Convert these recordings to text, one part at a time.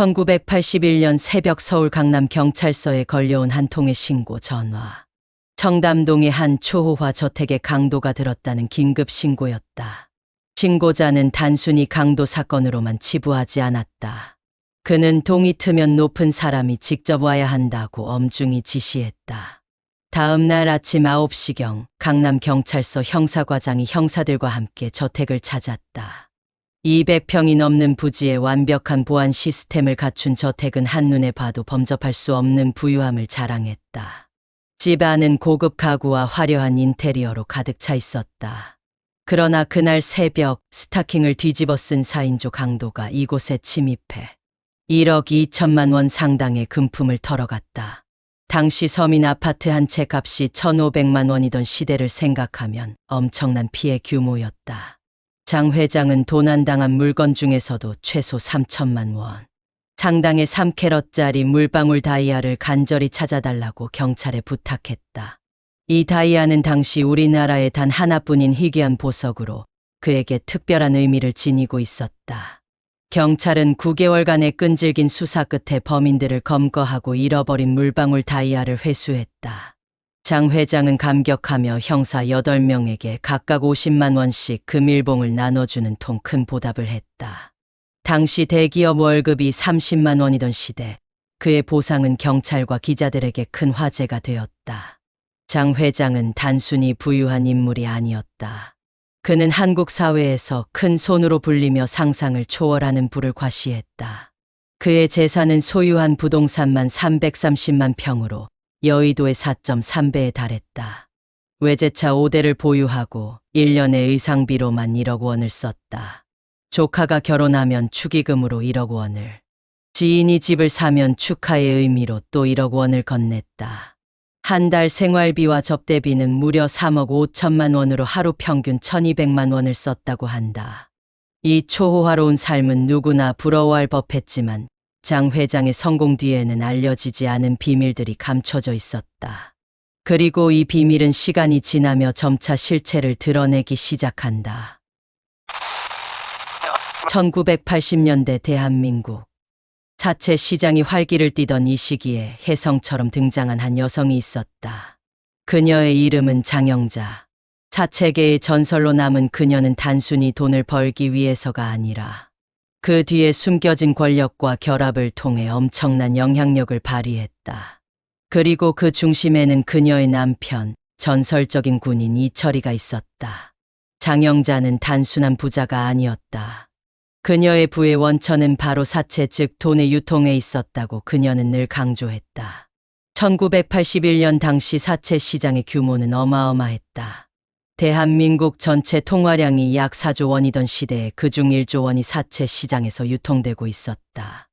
1981년 새벽 서울 강남경찰서에 걸려온 한 통의 신고 전화. 청담동의 한 초호화 저택에 강도가 들었다는 긴급 신고였다. 신고자는 단순히 강도 사건으로만 치부하지 않았다. 그는 동이 트면 높은 사람이 직접 와야 한다고 엄중히 지시했다. 다음 날 아침 9시경 강남경찰서 형사과장이 형사들과 함께 저택을 찾았다. 200평이 넘는 부지에 완벽한 보안 시스템을 갖춘 저택은 한눈에 봐도 범접할 수 없는 부유함을 자랑했다. 집 안은 고급 가구와 화려한 인테리어로 가득 차 있었다. 그러나 그날 새벽 스타킹을 뒤집어 쓴 4인조 강도가 이곳에 침입해 1억 2천만 원 상당의 금품을 털어갔다. 당시 서민 아파트 한 채 값이 1,500만 원이던 시대를 생각하면 엄청난 피해 규모였다. 장 회장은 도난당한 물건 중에서도 최소 3천만 원 상당의 3캐럿짜리 물방울 다이아를 간절히 찾아달라고 경찰에 부탁했다. 이 다이아는 당시 우리나라에 단 하나뿐인 희귀한 보석으로 그에게 특별한 의미를 지니고 있었다. 경찰은 9개월간의 끈질긴 수사 끝에 범인들을 검거하고 잃어버린 물방울 다이아를 회수했다. 장 회장은 감격하며 형사 8명에게 각각 50만 원씩 금일봉을 나눠주는 통 큰 보답을 했다. 당시 대기업 월급이 30만 원이던 시대, 그의 보상은 경찰과 기자들에게 큰 화제가 되었다. 장 회장은 단순히 부유한 인물이 아니었다. 그는 한국 사회에서 큰 손으로 불리며 상상을 초월하는 부를 과시했다. 그의 재산은 소유한 부동산만 330만 평으로 여의도의 4.3배에 달했다. 외제차 5대를 보유하고 1년의 의상비로만 1억 원을 썼다. 조카가 결혼하면 축의금으로 1억 원을, 지인이 집을 사면 축하의 의미로 또 1억 원을 건넸다. 한 달 생활비와 접대비는 무려 3억 5천만 원으로 하루 평균 1,200만 원을 썼다고 한다. 이 초호화로운 삶은 누구나 부러워할 법했지만 장 회장의 성공 뒤에는 알려지지 않은 비밀들이 감춰져 있었다. 그리고 이 비밀은 시간이 지나며 점차 실체를 드러내기 시작한다. 1980년대 대한민국. 사채 시장이 활기를 띠던 이 시기에 혜성처럼 등장한 한 여성이 있었다. 그녀의 이름은 장영자. 사채계의 전설로 남은 그녀는 단순히 돈을 벌기 위해서가 아니라 그 뒤에 숨겨진 권력과 결합을 통해 엄청난 영향력을 발휘했다. 그리고 그 중심에는 그녀의 남편, 전설적인 군인 이철이가 있었다. 장영자는 단순한 부자가 아니었다. 그녀의 부의 원천은 바로 사채 즉 돈의 유통에 있었다고 그녀는 늘 강조했다. 1981년 당시 사채 시장의 규모는 어마어마했다. 대한민국 전체 통화량이 약 4조 원이던 시대에 그중 1조 원이 사채 시장에서 유통되고 있었다.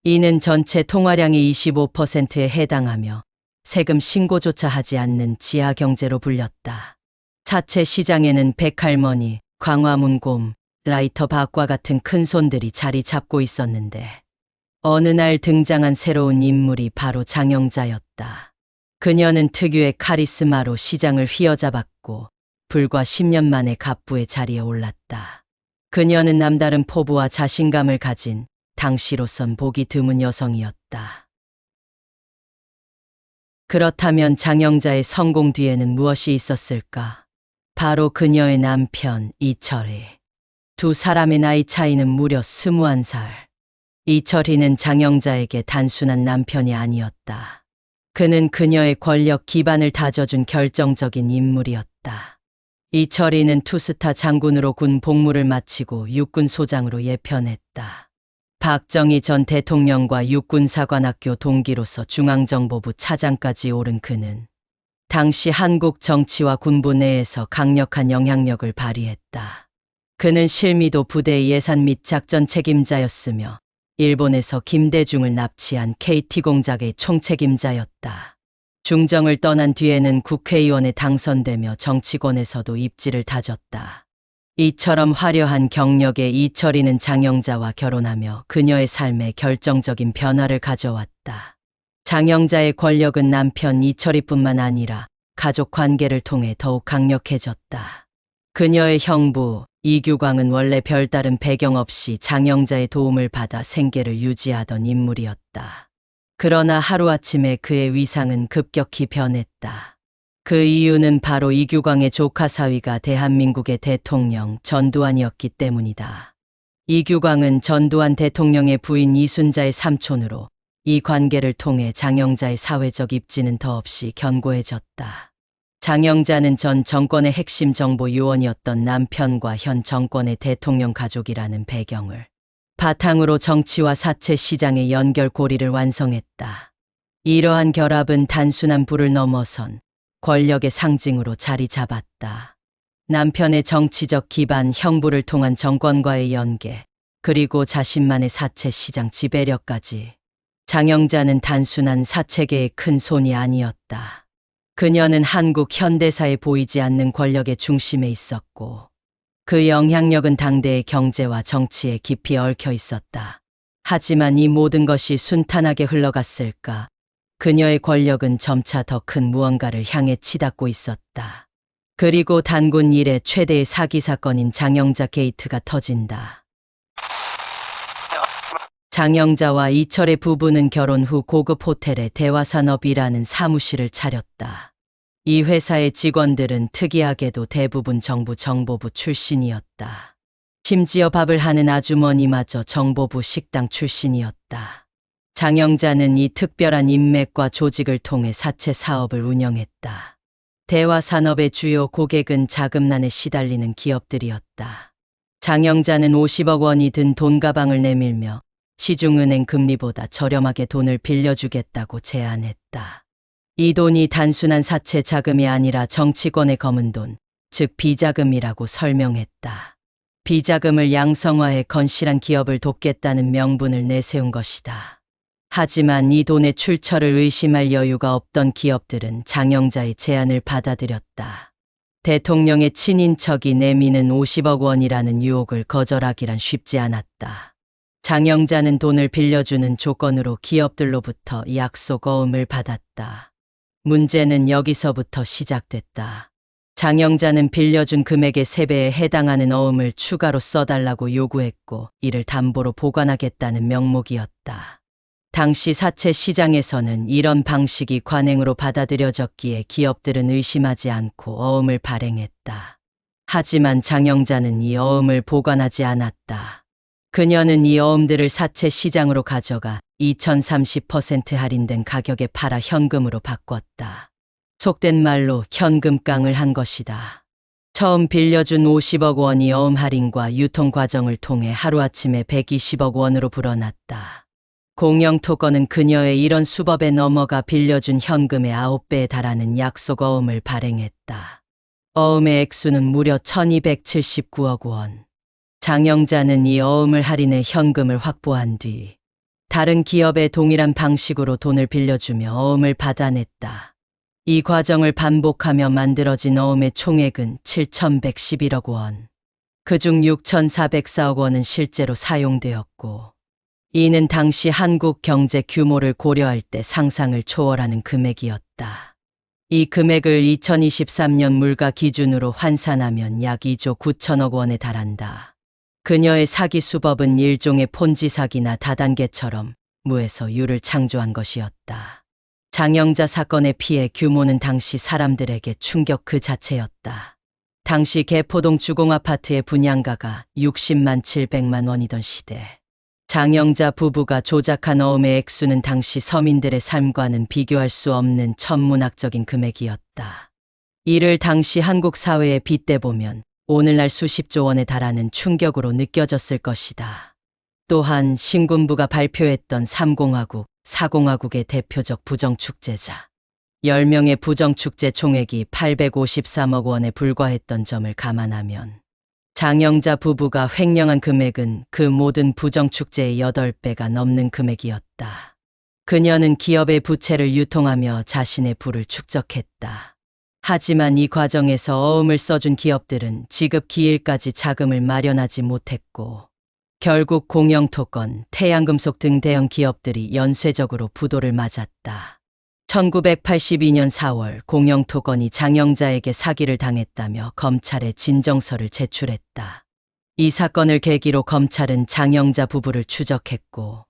이는 전체 통화량의 25%에 해당하며 세금 신고조차 하지 않는 지하 경제로 불렸다. 사채 시장에는 백할머니, 광화문곰, 라이터 박과 같은 큰 손들이 자리 잡고 있었는데 어느 날 등장한 새로운 인물이 바로 장영자였다. 그녀는 특유의 카리스마로 시장을 휘어잡았고 불과 10년 만에 갑부의 자리에 올랐다. 그녀는 남다른 포부와 자신감을 가진 당시로선 보기 드문 여성이었다. 그렇다면 장영자의 성공 뒤에는 무엇이 있었을까? 바로 그녀의 남편 이철희. 두 사람의 나이 차이는 무려 21살. 이철희는 장영자에게 단순한 남편이 아니었다. 그는 그녀의 권력 기반을 다져준 결정적인 인물이었다. 이철희는 투스타 장군으로 군 복무를 마치고 육군소장으로 예편했다. 박정희 전 대통령과 육군사관학교 동기로서 중앙정보부 차장까지 오른 그는 당시 한국 정치와 군부 내에서 강력한 영향력을 발휘했다. 그는 실미도 부대 예산 및 작전 책임자였으며 일본에서 김대중을 납치한 KT공작의 총책임자였다. 중정을 떠난 뒤에는 국회의원에 당선되며 정치권에서도 입지를 다졌다. 이처럼 화려한 경력의 이철희는 장영자와 결혼하며 그녀의 삶에 결정적인 변화를 가져왔다. 장영자의 권력은 남편 이철희뿐만 아니라 가족 관계를 통해 더욱 강력해졌다. 그녀의 형부, 이규광은 원래 별다른 배경 없이 장영자의 도움을 받아 생계를 유지하던 인물이었다. 그러나 하루아침에 그의 위상은 급격히 변했다. 그 이유는 바로 이규광의 조카 사위가 대한민국의 대통령 전두환이었기 때문이다. 이규광은 전두환 대통령의 부인 이순자의 삼촌으로 이 관계를 통해 장영자의 사회적 입지는 더없이 견고해졌다. 장영자는 전 정권의 핵심 정보 요원이었던 남편과 현 정권의 대통령 가족이라는 배경을 바탕으로 정치와 사채 시장의 연결고리를 완성했다. 이러한 결합은 단순한 부를 넘어선 권력의 상징으로 자리 잡았다. 남편의 정치적 기반, 형부를 통한 정권과의 연계, 그리고 자신만의 사채 시장 지배력까지. 장영자는 단순한 사채계의 큰 손이 아니었다. 그녀는 한국 현대사에 보이지 않는 권력의 중심에 있었고, 그 영향력은 당대의 경제와 정치에 깊이 얽혀 있었다. 하지만 이 모든 것이 순탄하게 흘러갔을까? 그녀의 권력은 점차 더 큰 무언가를 향해 치닫고 있었다. 그리고 단군 이래 최대의 사기 사건인 장영자 게이트가 터진다. 장영자와 이철의 부부는 결혼 후 고급 호텔의 대화산업이라는 사무실을 차렸다. 이 회사의 직원들은 특이하게도 대부분 정부 정보부 출신이었다. 심지어 밥을 하는 아주머니마저 정보부 식당 출신이었다. 장영자는 이 특별한 인맥과 조직을 통해 사채 사업을 운영했다. 대화산업의 주요 고객은 자금난에 시달리는 기업들이었다. 장영자는 50억 원이 든 돈가방을 내밀며 시중은행 금리보다 저렴하게 돈을 빌려주겠다고 제안했다. 이 돈이 단순한 사채 자금이 아니라 정치권의 검은 돈, 즉 비자금이라고 설명했다. 비자금을 양성화해 건실한 기업을 돕겠다는 명분을 내세운 것이다. 하지만 이 돈의 출처를 의심할 여유가 없던 기업들은 장영자의 제안을 받아들였다. 대통령의 친인척이 내미는 50억 원이라는 유혹을 거절하기란 쉽지 않았다. 장영자는 돈을 빌려주는 조건으로 기업들로부터 약속 어음을 받았다. 문제는 여기서부터 시작됐다. 장영자는 빌려준 금액의 3배에 해당하는 어음을 추가로 써달라고 요구했고, 이를 담보로 보관하겠다는 명목이었다. 당시 사채 시장에서는 이런 방식이 관행으로 받아들여졌기에 기업들은 의심하지 않고 어음을 발행했다. 하지만 장영자는 이 어음을 보관하지 않았다. 그녀는 이 어음들을 사채 시장으로 가져가 2030% 할인된 가격에 팔아 현금으로 바꿨다. 속된 말로 현금깡을 한 것이다. 처음 빌려준 50억 원이 어음 할인과 유통 과정을 통해 하루아침에 120억 원으로 불어났다. 공영 토건은 그녀의 이런 수법에 넘어가 빌려준 현금의 9배에 달하는 약속 어음을 발행했다. 어음의 액수는 무려 1279억 원. 장영자는 이 어음을 할인해 현금을 확보한 뒤 다른 기업에 동일한 방식으로 돈을 빌려주며 어음을 받아냈다. 이 과정을 반복하며 만들어진 어음의 총액은 7,111억 원. 그중 6,404억 원은 실제로 사용되었고, 이는 당시 한국 경제 규모를 고려할 때 상상을 초월하는 금액이었다. 이 금액을 2023년 물가 기준으로 환산하면 약 2조 9천억 원에 달한다. 그녀의 사기 수법은 일종의 폰지 사기나 다단계처럼 무에서 유를 창조한 것이었다. 장영자 사건의 피해 규모는 당시 사람들에게 충격 그 자체였다. 당시 개포동 주공아파트의 분양가가 60만 700만 원이던 시대. 장영자 부부가 조작한 어음의 액수는 당시 서민들의 삶과는 비교할 수 없는 천문학적인 금액이었다. 이를 당시 한국 사회에 빗대보면 오늘날 수십조 원에 달하는 충격으로 느껴졌을 것이다. 또한 신군부가 발표했던 3공화국, 4공화국의 대표적 부정축제자 10명의 부정축제 총액이 853억 원에 불과했던 점을 감안하면 장영자 부부가 횡령한 금액은 그 모든 부정축제의 8배가 넘는 금액이었다. 그녀는 기업의 부채를 유통하며 자신의 부를 축적했다. 하지만 이 과정에서 어음을 써준 기업들은 지급 기일까지 자금을 마련하지 못했고, 결국 공영토건, 태양금속 등 대형 기업들이 연쇄적으로 부도를 맞았다. 1982년 4월 공영토건이 장영자에게 사기를 당했다며 검찰에 진정서를 제출했다. 이 사건을 계기로 검찰은 장영자 부부를 추적했고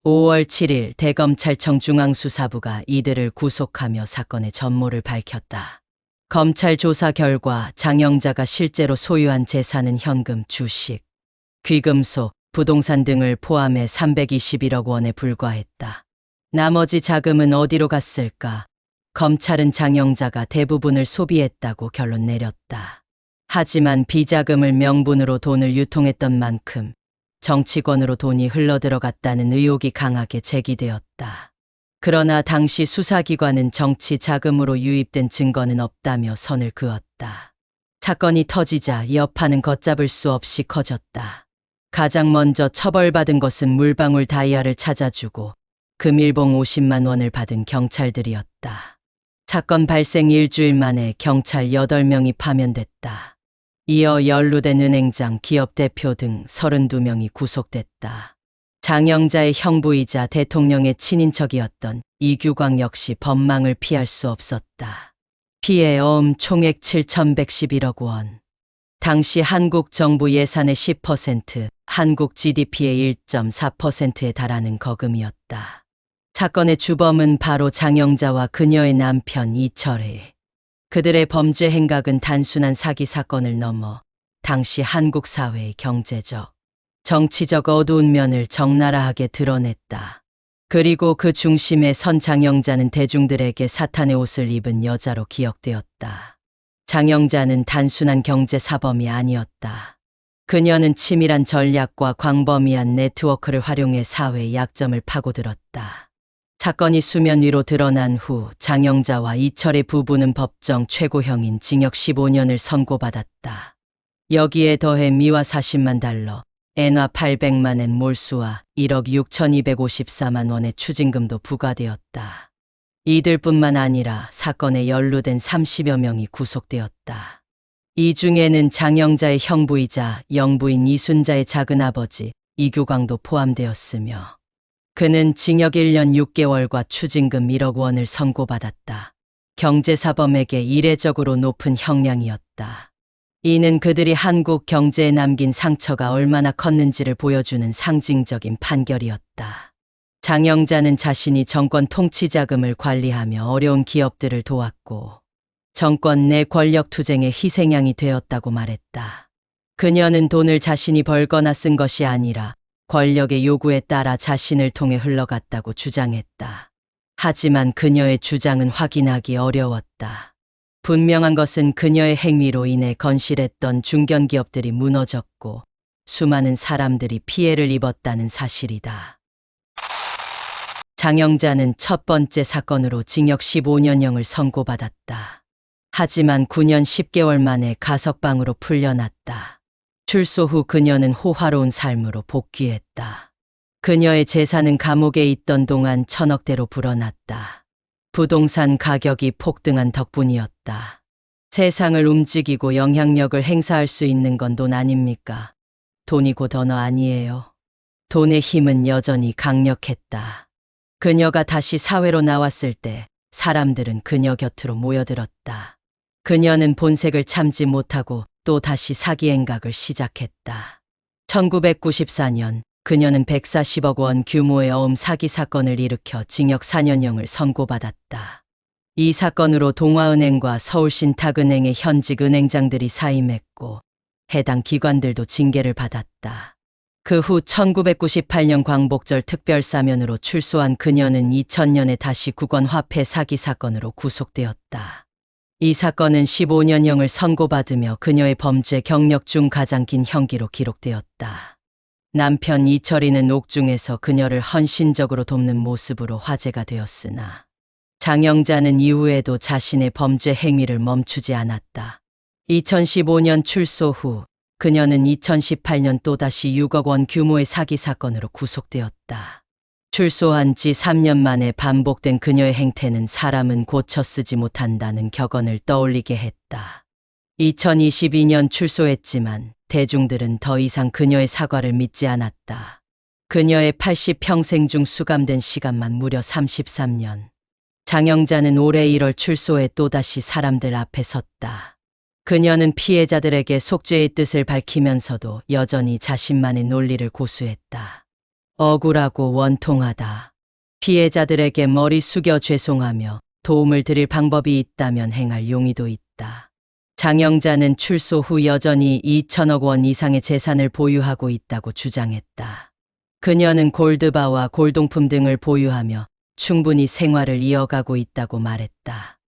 5월 7일 대검찰청 중앙수사부가 이들을 구속하며 사건의 전모를 밝혔다. 검찰 조사 결과 장영자가 실제로 소유한 재산은 현금, 주식, 귀금속, 부동산 등을 포함해 321억 원에 불과했다. 나머지 자금은 어디로 갔을까? 검찰은 장영자가 대부분을 소비했다고 결론 내렸다. 하지만 비자금을 명분으로 돈을 유통했던 만큼 정치권으로 돈이 흘러들어갔다는 의혹이 강하게 제기되었다. 그러나 당시 수사기관은 정치 자금으로 유입된 증거는 없다며 선을 그었다. 사건이 터지자 여파는 걷잡을 수 없이 커졌다. 가장 먼저 처벌받은 것은 물방울 다이아를 찾아주고 금일봉 50만 원을 받은 경찰들이었다. 사건 발생 일주일 만에 경찰 8명이 파면됐다. 이어 연루된 은행장, 기업 대표 등 32명이 구속됐다. 장영자의 형부이자 대통령의 친인척이었던 이규광 역시 법망을 피할 수 없었다. 피해 어음 총액 7,111억 원. 당시 한국 정부 예산의 10%, 한국 GDP의 1.4%에 달하는 거금이었다. 사건의 주범은 바로 장영자와 그녀의 남편 이철혜. 그들의 범죄 행각은 단순한 사기 사건을 넘어 당시 한국 사회의 경제적, 정치적 어두운 면을 적나라하게 드러냈다. 그리고 그 중심에 선 장영자는 대중들에게 사탄의 옷을 입은 여자로 기억되었다. 장영자는 단순한 경제사범이 아니었다. 그녀는 치밀한 전략과 광범위한 네트워크를 활용해 사회의 약점을 파고들었다. 사건이 수면 위로 드러난 후 장영자와 이철의 부부는 법정 최고형인 징역 15년을 선고받았다. 여기에 더해 미화 40만 달러, 엔화 800만 엔 몰수와 1억 6,254만 원의 추징금도 부과되었다. 이들뿐만 아니라 사건에 연루된 30여 명이 구속되었다. 이 중에는 장영자의 형부이자 영부인 이순자의 작은아버지 이규광도 포함되었으며 그는 징역 1년 6개월과 추징금 1억 원을 선고받았다. 경제사범에게 이례적으로 높은 형량이었다. 이는 그들이 한국 경제에 남긴 상처가 얼마나 컸는지를 보여주는 상징적인 판결이었다. 장영자는 자신이 정권 통치 자금을 관리하며 어려운 기업들을 도왔고 정권 내 권력 투쟁의 희생양이 되었다고 말했다. 그녀는 돈을 자신이 벌거나 쓴 것이 아니라 권력의 요구에 따라 자신을 통해 흘러갔다고 주장했다. 하지만 그녀의 주장은 확인하기 어려웠다. 분명한 것은 그녀의 행위로 인해 건실했던 중견기업들이 무너졌고 수많은 사람들이 피해를 입었다는 사실이다. 장영자는 첫 번째 사건으로 징역 15년형을 선고받았다. 하지만 9년 10개월 만에 가석방으로 풀려났다. 출소 후 그녀는 호화로운 삶으로 복귀했다. 그녀의 재산은 감옥에 있던 동안 1,000억대로 불어났다. 부동산 가격이 폭등한 덕분이었다. 세상을 움직이고 영향력을 행사할 수 있는 건 돈 아닙니까? 돈이 곧 언어 아니에요. 돈의 힘은 여전히 강력했다. 그녀가 다시 사회로 나왔을 때 사람들은 그녀 곁으로 모여들었다. 그녀는 본색을 참지 못하고 또 다시 사기 행각을 시작했다. 1994년 그녀는 140억 원 규모의 어음 사기 사건을 일으켜 징역 4년형을 선고받았다. 이 사건으로 동아은행과 서울신탁은행의 현직 은행장들이 사임했고 해당 기관들도 징계를 받았다. 그 후 1998년 광복절 특별사면으로 출소한 그녀는 2000년에 다시 국원화폐 사기 사건으로 구속되었다. 이 사건은 15년형을 선고받으며 그녀의 범죄 경력 중 가장 긴 형기로 기록되었다. 남편 이철이는 옥중에서 그녀를 헌신적으로 돕는 모습으로 화제가 되었으나 장영자는 이후에도 자신의 범죄 행위를 멈추지 않았다. 2015년 출소 후 그녀는 2018년 또다시 6억 원 규모의 사기 사건으로 구속되었다. 출소한 지 3년 만에 반복된 그녀의 행태는 사람은 고쳐 쓰지 못한다는 격언을 떠올리게 했다. 2022년 출소했지만 대중들은 더 이상 그녀의 사과를 믿지 않았다. 그녀의 80평생 중 수감된 시간만 무려 33년. 장영자는 올해 1월 출소해 또다시 사람들 앞에 섰다. 그녀는 피해자들에게 속죄의 뜻을 밝히면서도 여전히 자신만의 논리를 고수했다. 억울하고 원통하다. 피해자들에게 머리 숙여 죄송하며 도움을 드릴 방법이 있다면 행할 용의도 있다. 장영자는 출소 후 여전히 2천억 원 이상의 재산을 보유하고 있다고 주장했다. 그녀는 골드바와 골동품 등을 보유하며 충분히 생활을 이어가고 있다고 말했다.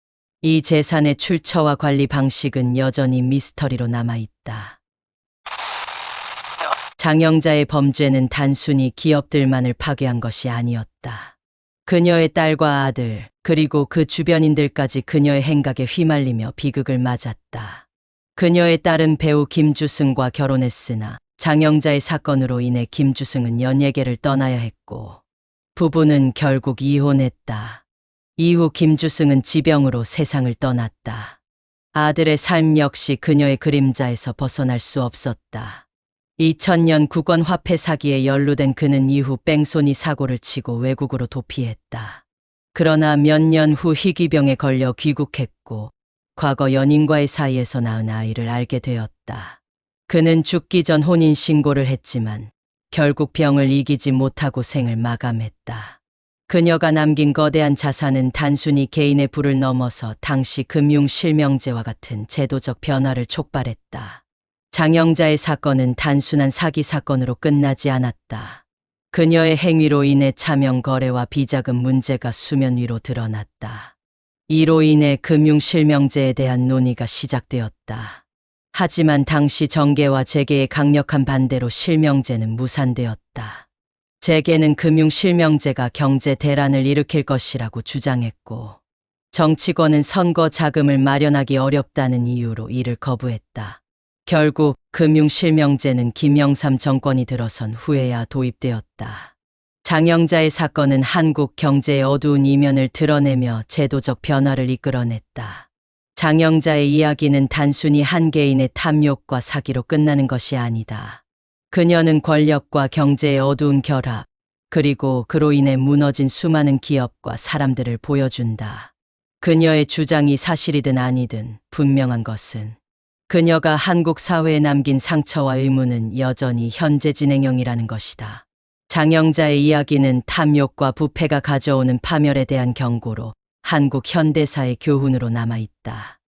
이 재산의 출처와 관리 방식은 여전히 미스터리로 남아있다. 장영자의 범죄는 단순히 기업들만을 파괴한 것이 아니었다. 그녀의 딸과 아들, 그리고 그 주변인들까지 그녀의 행각에 휘말리며 비극을 맞았다. 그녀의 딸은 배우 김주승과 결혼했으나 장영자의 사건으로 인해 김주승은 연예계를 떠나야 했고 부부는 결국 이혼했다. 이후 김주승은 지병으로 세상을 떠났다. 아들의 삶 역시 그녀의 그림자에서 벗어날 수 없었다. 2000년 국원 화폐 사기에 연루된 그는 이후 뺑소니 사고를 치고 외국으로 도피했다. 그러나 몇 년 후 희귀병에 걸려 귀국했고 과거 연인과의 사이에서 낳은 아이를 알게 되었다. 그는 죽기 전 혼인신고를 했지만 결국 병을 이기지 못하고 생을 마감했다. 그녀가 남긴 거대한 자산은 단순히 개인의 부를 넘어서 당시 금융실명제와 같은 제도적 변화를 촉발했다. 장영자의 사건은 단순한 사기 사건으로 끝나지 않았다. 그녀의 행위로 인해 차명 거래와 비자금 문제가 수면 위로 드러났다. 이로 인해 금융실명제에 대한 논의가 시작되었다. 하지만 당시 정계와 재계의 강력한 반대로 실명제는 무산되었다. 재계는 금융실명제가 경제 대란을 일으킬 것이라고 주장했고 정치권은 선거 자금을 마련하기 어렵다는 이유로 이를 거부했다. 결국 금융실명제는 김영삼 정권이 들어선 후에야 도입되었다. 장영자의 사건은 한국 경제의 어두운 이면을 드러내며 제도적 변화를 이끌어냈다. 장영자의 이야기는 단순히 한 개인의 탐욕과 사기로 끝나는 것이 아니다. 그녀는 권력과 경제의 어두운 결합, 그리고 그로 인해 무너진 수많은 기업과 사람들을 보여준다. 그녀의 주장이 사실이든 아니든 분명한 것은 그녀가 한국 사회에 남긴 상처와 의문은 여전히 현재 진행형이라는 것이다. 장영자의 이야기는 탐욕과 부패가 가져오는 파멸에 대한 경고로 한국 현대사의 교훈으로 남아있다.